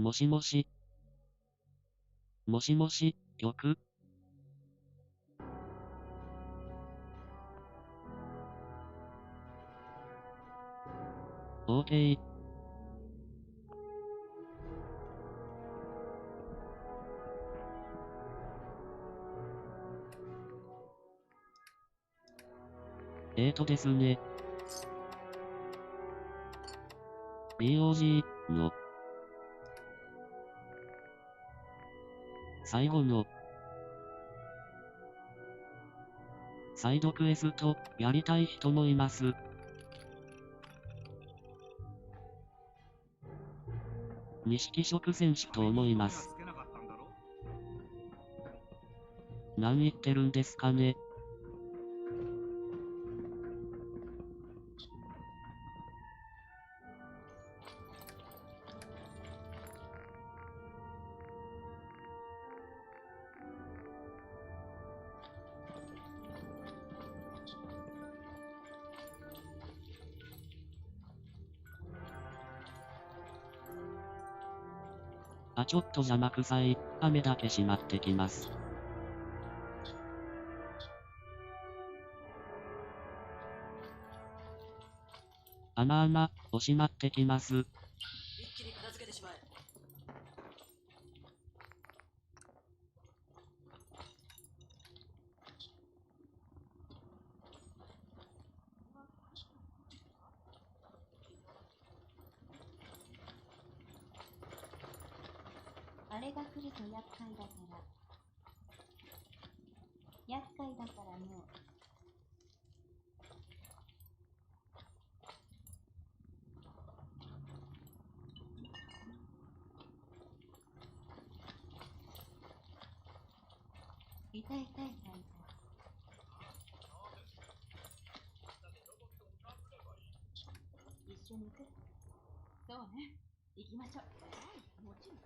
もしもし。もしもし、曲OK。ですね。B.O.G. の最後のサイドクエストやりたい人もいます。錦食選手と思います。何言ってるんですかね。ちょっと邪魔くさい。雨だけ閉まってきます。閉まってきます。一気に片付けてしまえ。あれが来ると厄介だからもう。痛い。一緒に行く？そうね、行きましょう。もちろん。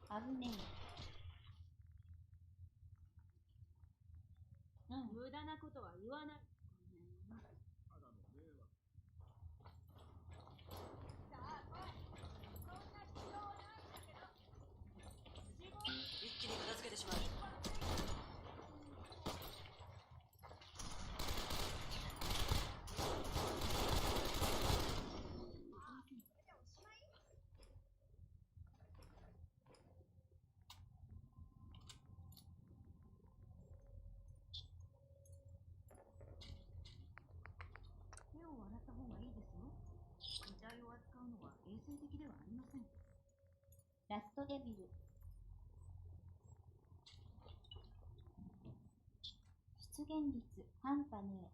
危ねえ。無駄なことは言わない。一気に片付けてしまえ。手を洗った方がいいですよ。遺体を扱うのは衛生的ではありません。ラストデビル。出現率半端ねえ。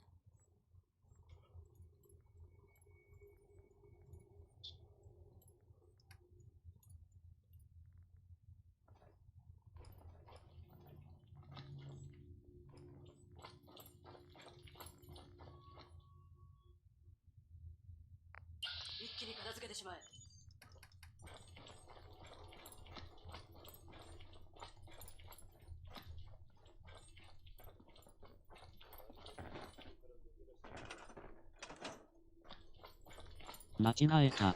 一気に片付けてしまえ。間違えた。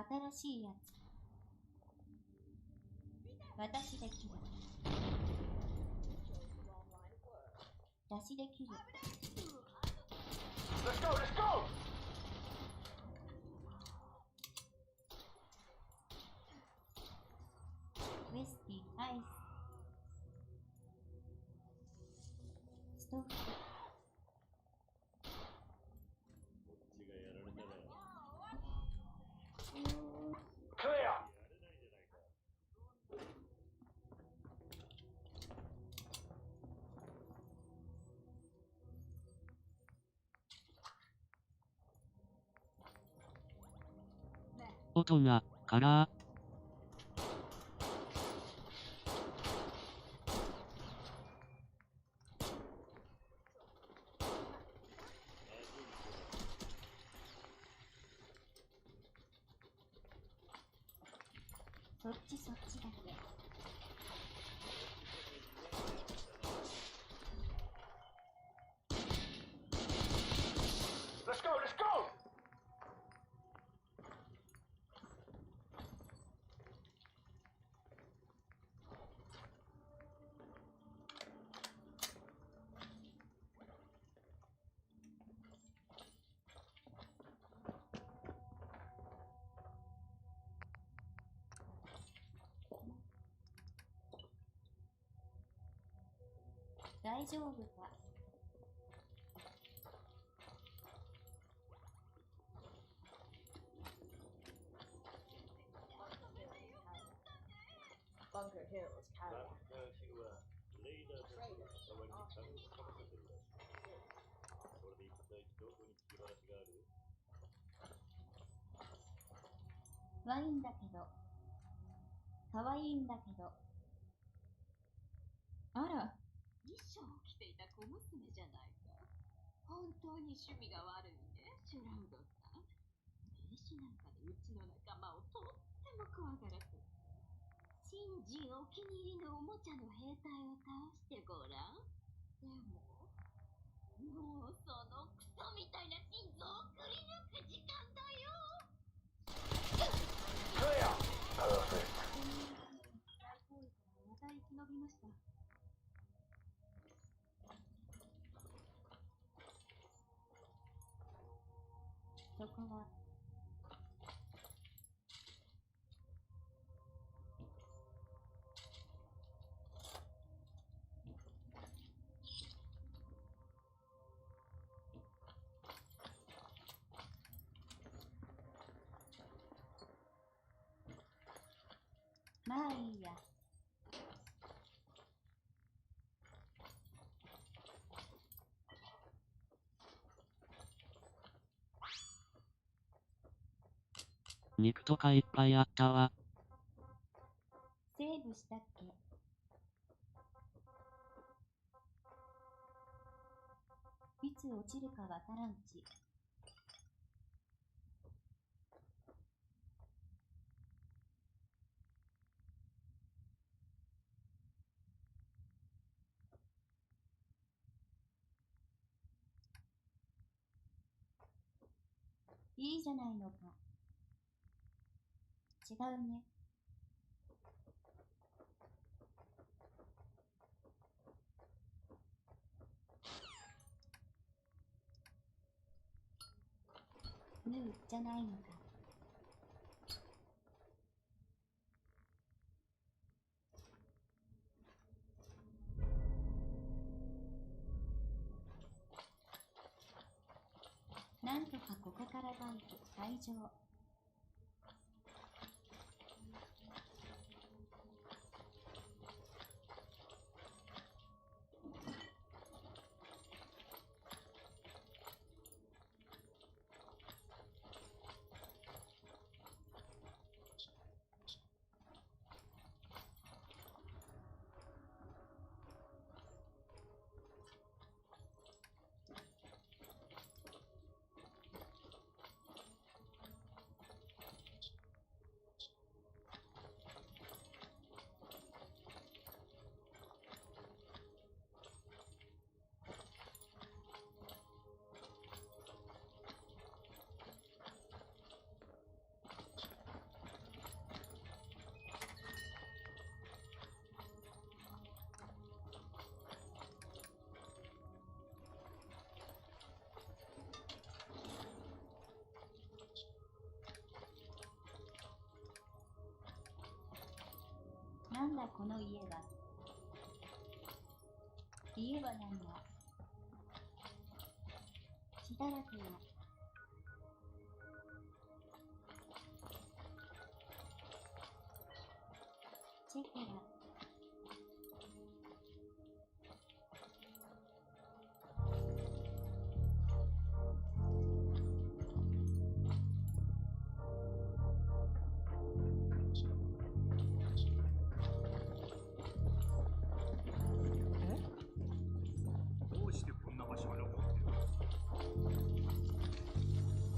新しいやつ。私で切る。出しで切る。Let's go! ウェスティアイス。ストップ。事な、カラー。そっちそっちだけ。Let's go, let's go!「大丈夫か?」Bunker Hills, Canada. レイダーと代わりに金をかませてるらしい。それで一体どこに気晴らしがある？ワインだけどかわいいんだけど。あら、衣装を着ていた小娘じゃないか。本当に趣味が悪いね、シュラウドさん。名刺なんかでうちの仲間をとっても怖がらせる。新人お気に入りのおもちゃの兵隊を倒してごらん。でも、もうそのクソみたいな心臓をくり抜く時間だよ。Clear! Perfect. 大行為からまた生き延びました。そこはまあいいや。肉とかいっぱいあったわ。セーブしたっけ？いつ落ちるかわからんち。いいじゃないのか。違うね。ヌーじゃないのか。なんとかここからバイク退場。なんだこの家は。家はなんだ。血だらけや。チェケラ。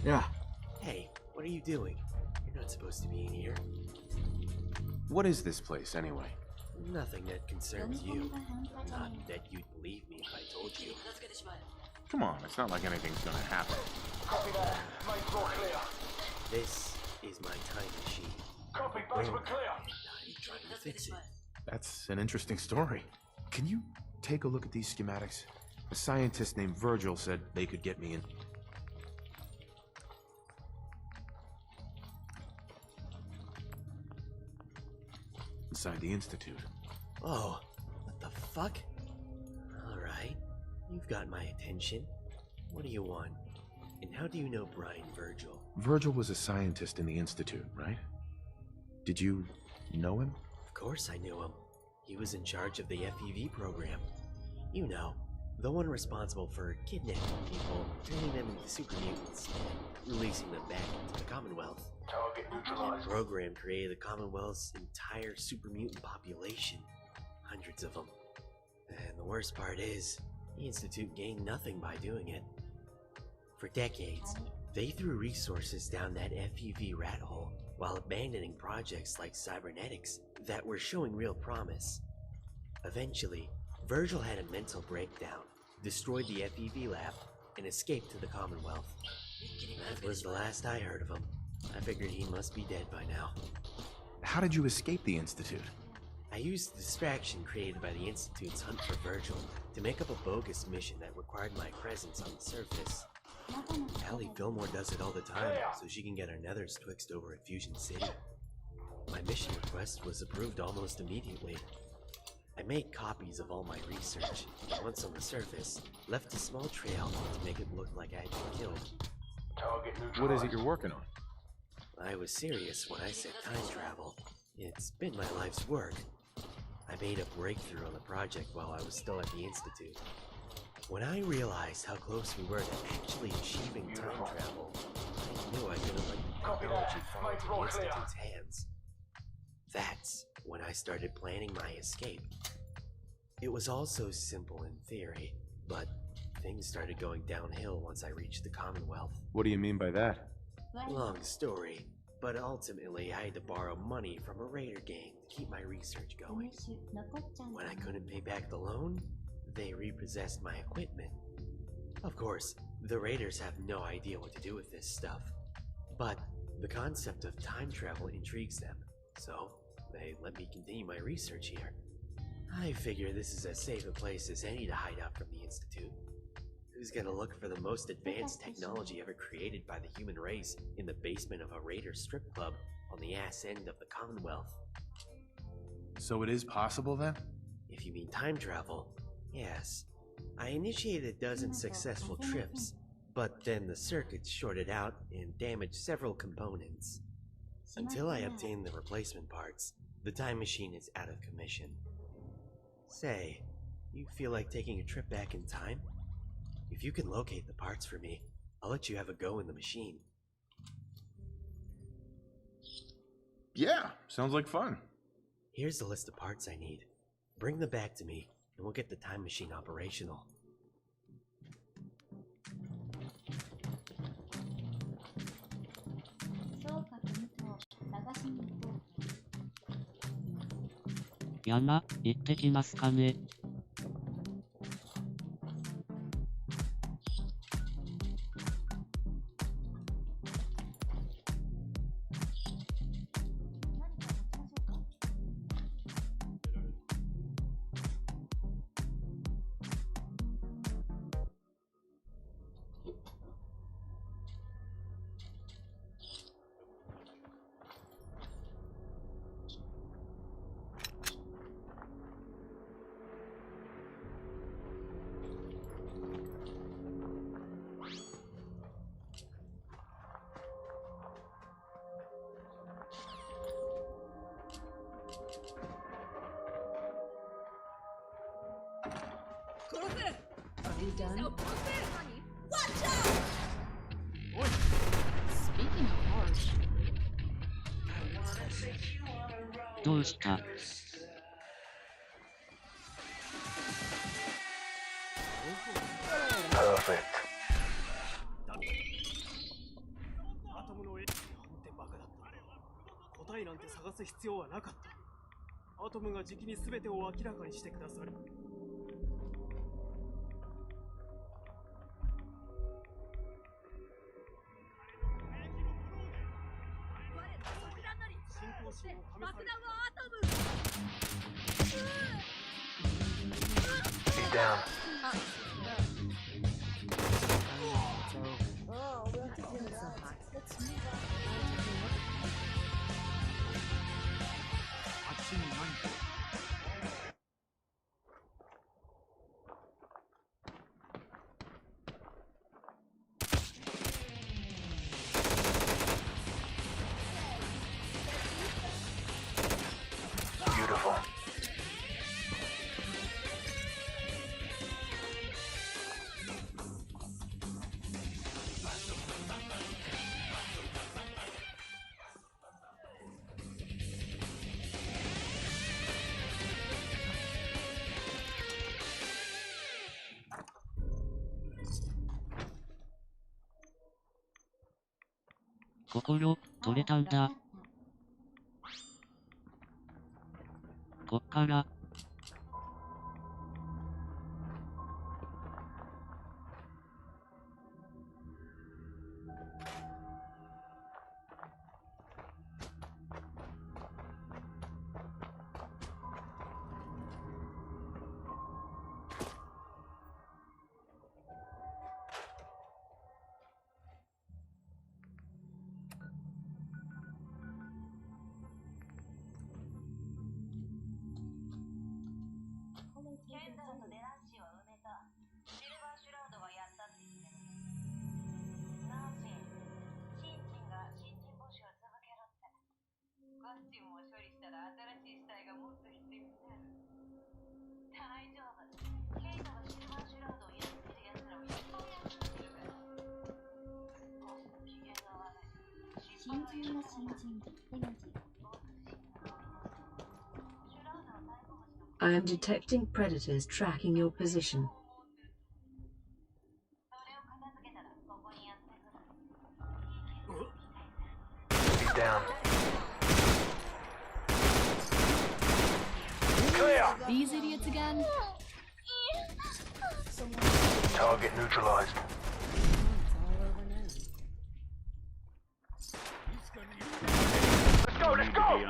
Yeah. Hey, what are you doing? You're not supposed to be in here. What is this place, anyway? Nothing that concerns you. Not that you'd believe me if I told you. 片付けてしまえ。 Come on, it's not like anything's gonna happen. Copy that. Main floor clear. This is my time machine. Copy, basement clear. I'm trying to fix it. That's an interesting story. Can you take a look at these schematics? A scientist named Virgil said they could get me in. Inside the Institute. Oh, what the fuck? Alright, you've got my attention. What do you want? And how do you know Brian Virgil? Virgil was a scientist in the Institute, right? Did you know him? Of course I knew him. He was in charge of the FEV program. You know, the one responsible for kidnapping people, turning them into super mutants, and releasing them back into the Commonwealth. Target That neutralized. program created the Commonwealth's entire super mutant population. Hundreds of them. And the worst part is, the Institute gained nothing by doing it. For decades, they threw resources down that FEV rat hole while abandoning projects like cybernetics that were showing real promise. Eventually, Virgil had a mental breakdown, destroyed the FEV lab, and escaped to the Commonwealth. That was the last I heard of him. I figured he must be dead by now. How did you escape the Institute? I used the distraction created by the Institute's hunt for Virgil to make up a bogus mission that required my presence on the surface. Allie Fillmore does it all the time, so she can get her nethers twixt over at Fusion City. My mission request was approved almost immediately. I made copies of all my research, and once on the surface, left a small trail to make it look like I had been killed. Target neutralized. What is it you're working on? I was serious when I said time travel. It's been my life's work. I made a breakthrough on the project while I was still at the Institute. When I realized how close we were to actually achieving time travel, I knew I couldn't let the Copy technology that. fall Main into the floor clear. Institute's hands. That's when I started planning my escape. It was all so simple in theory, but things started going downhill once I reached the Commonwealth. What do you mean by that? Long story, but ultimately I had to borrow money from a raider gang to keep my research going. When I couldn't pay back the loan, they repossessed my equipment. Of course, the raiders have no idea what to do with this stuff, but the concept of time travel intrigues them, so they let me continue my research here. I figure this is as safe a place as any to hide out from the Institute. Who's gonna look for the most advanced technology ever created by the human race in the basement of a raider strip club on the ass end of the Commonwealth? So it is possible then? If you mean time travel, yes. I initiated a dozen successful trips, but then the circuits shorted out and damaged several components. Until I obtain the replacement parts, the time machine is out of commission. Say, you feel like taking a trip back in time? If you can locate the parts for me, I'll let you have a go in the machine. Yeah, sounds like fun. Here's the list of parts I need. Bring them back to me, and we'll get the time machine operational. Yana, 行ってきますかね。Are you done? Speaking of horse, どうした？ Perfect. なんて探す必要はなかった。アトムがじきに全てを明らかにしてくださる。信仰心を試される。He's down. Oh, we have to do that. Let's move on. あっちに何か。Beautiful.心取れたんだ。こっからケンダーとデランシーは埋めた。シルバーシュラウドがやったって言ってる。ナーシン、シンジンが新人募集を続けろって。ガッチンを処理したら新しい死体がもっと必要になる。大丈夫。ケイトがシルバーシュラウドをやってる奴らもいっぱいやってるから。ボスの機嫌が悪い。新人の新人エナジー。I am detecting predators tracking your position. He's down. Clear! These idiots again? Target neutralized. Let's go, let's go!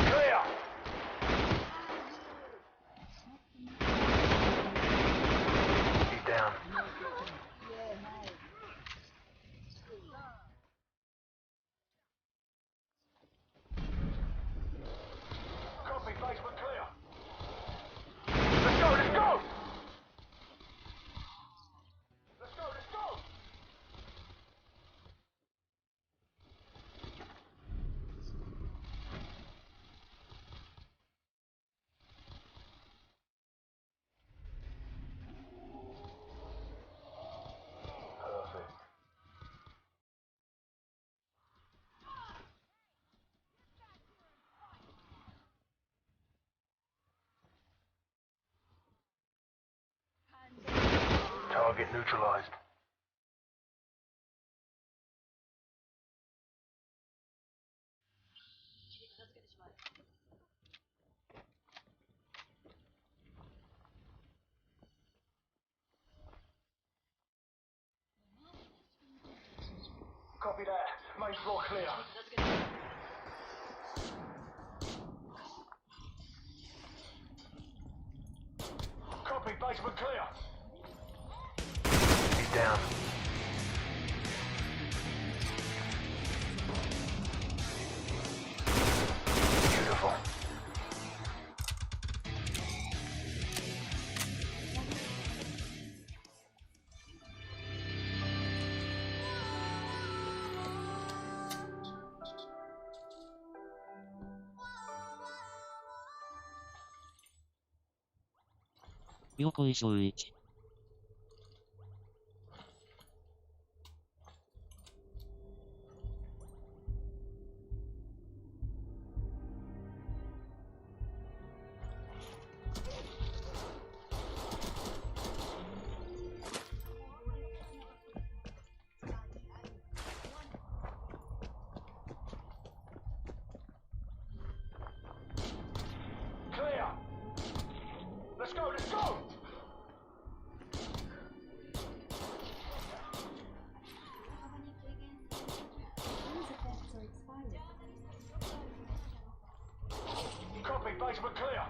Clear! He's down. Copy, basement clear. Let's go, let's go! Let's go, let's go! Perfect. Target neutralized. Copy that. Main floor clear. Copy, basement clear. He's down. Beautiful.横井正一。basement clear.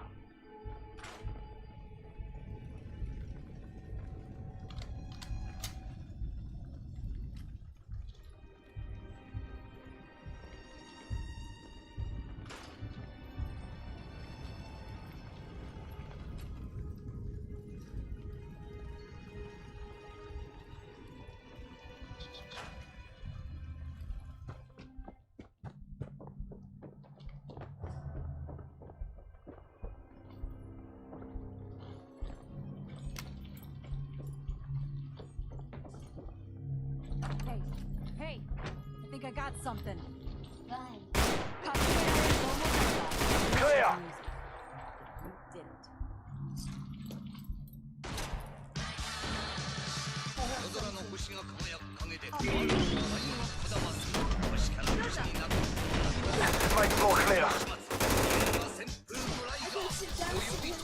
Hey, I think I got something. Why? Clear! You didn't. 夜空の星が輝く影で太陽がこだます星から星になる Main floor clear. 旋風ドライバーお呼びと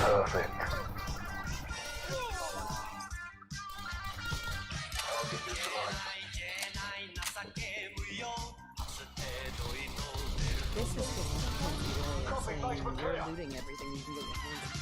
Perfect. This is just Copy, basement clear. you're looting everything you can get your hands on.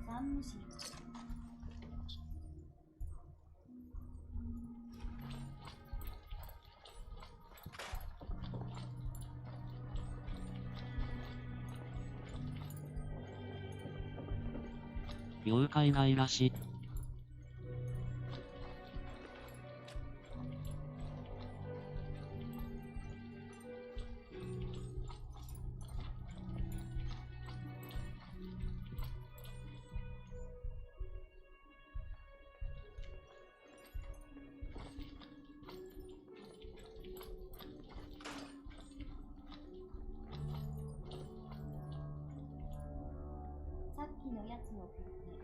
Samushi. 妖怪がいらし。さっきのやつの曲ね。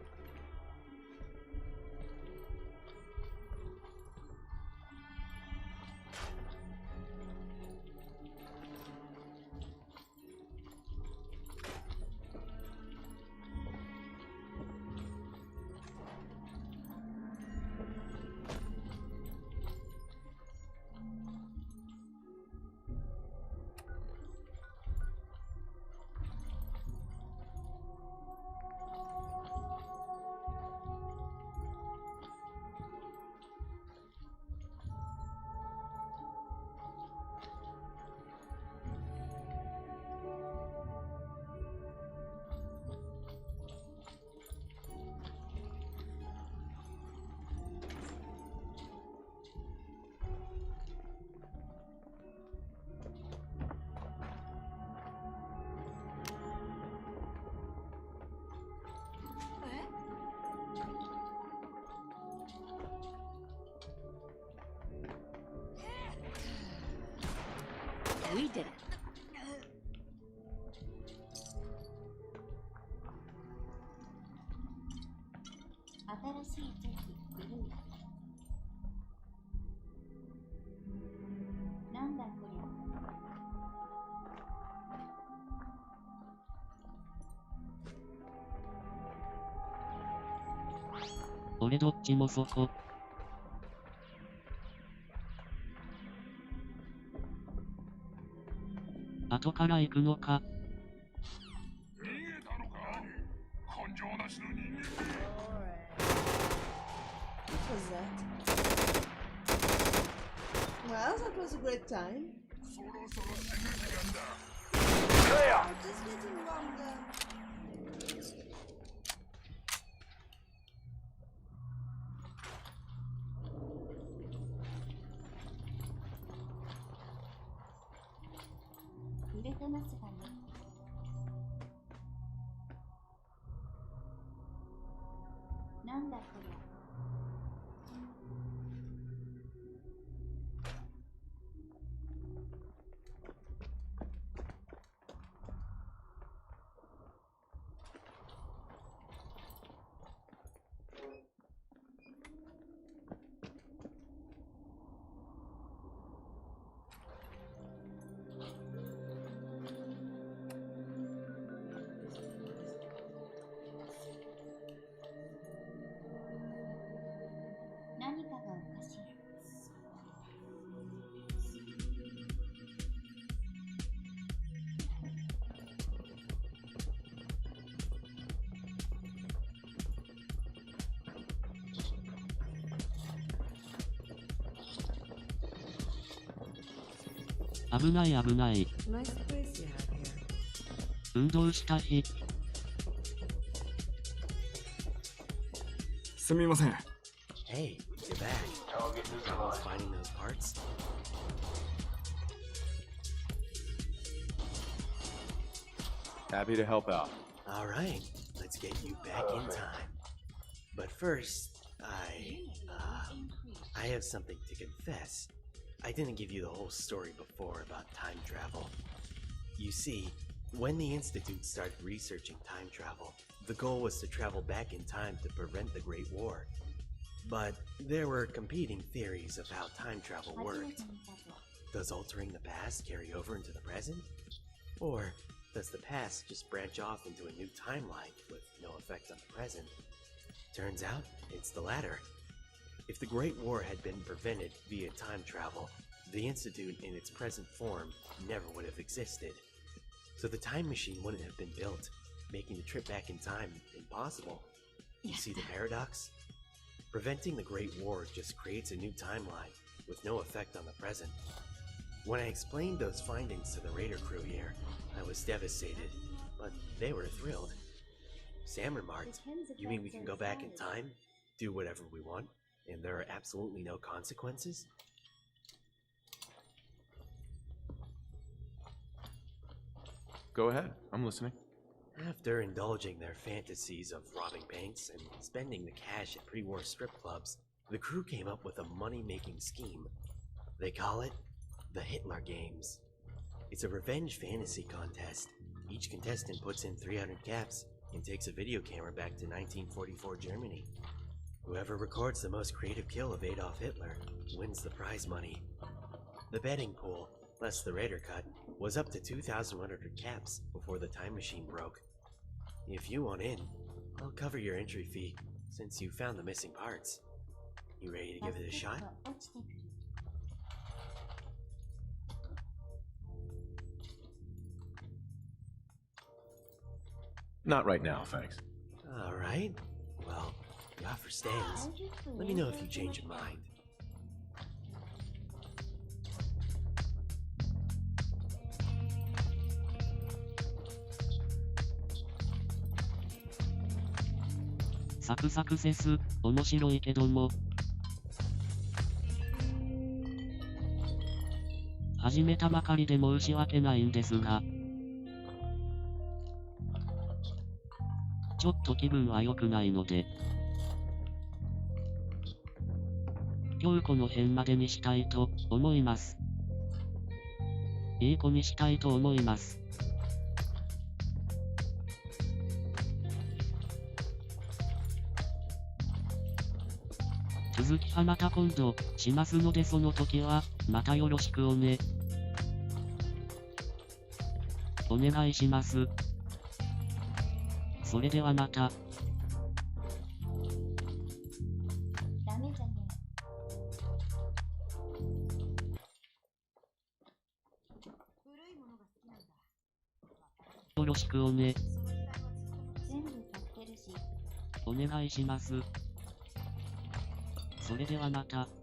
We did it. 新しいチェキブルー。なんだこりゃ。俺どっちもそこ。後から行くのか。逃げたのか？根性なしの人間。This was that? Well, that was a great time. Clear! But it's getting longer.危ない危ない。 Nice place you have here. 運動した日。すみません。 Hey, you're back. Someone's finding those parts? Happy to help out. Alright, let's get you back in time. But first, I have something to confess. I didn't give you the whole story before about time travel. You see, when the Institute started researching time travel, the goal was to travel back in time to prevent the Great War. But there were competing theories of how time travel worked. Does altering the past carry over into the present? Or does the past just branch off into a new timeline with no effect on the present? Turns out, it's the latter. If the Great War had been prevented via time travel, the Institute in its present form never would have existed. So the time machine wouldn't have been built, making the trip back in time impossible. You see the paradox? Preventing the Great War just creates a new timeline with no effect on the present. When I explained those findings to the Raider crew here, I was devastated, but they were thrilled. Sam remarked, "You mean we can go back in time, do whatever we want, and there are absolutely no consequences?" Go ahead, I'm listening. After indulging their fantasies of robbing banks and spending the cash at pre-war strip clubs, the crew came up with a money-making scheme. They call it the Hitler Games. It's a revenge fantasy contest. Each contestant puts in 300 caps and takes a video camera back to 1944 Germany. Whoever records the most creative kill of Adolf Hitler wins the prize money. The betting pool, less the Raider cut, was up to 2,100 caps before the time machine broke. If you want in, I'll cover your entry fee since you found the missing parts. You ready to give it a shot? Not right now, thanks. Alright. Well, the offer stands. Let me know if you change your mind.サクサクセス、面白いけども。始めたばかりで申し訳ないんですが。ちょっと気分は良くないので。今日この辺までにしたいと思います。いい子にしたいと思います。続きはまた今度しますのでその時はまたよろしくおね。お願いします。それではまた。ダメじゃねえ。古いものが好きなんだ。よろしくおね。全部買ってるし。お願いします。それではまた。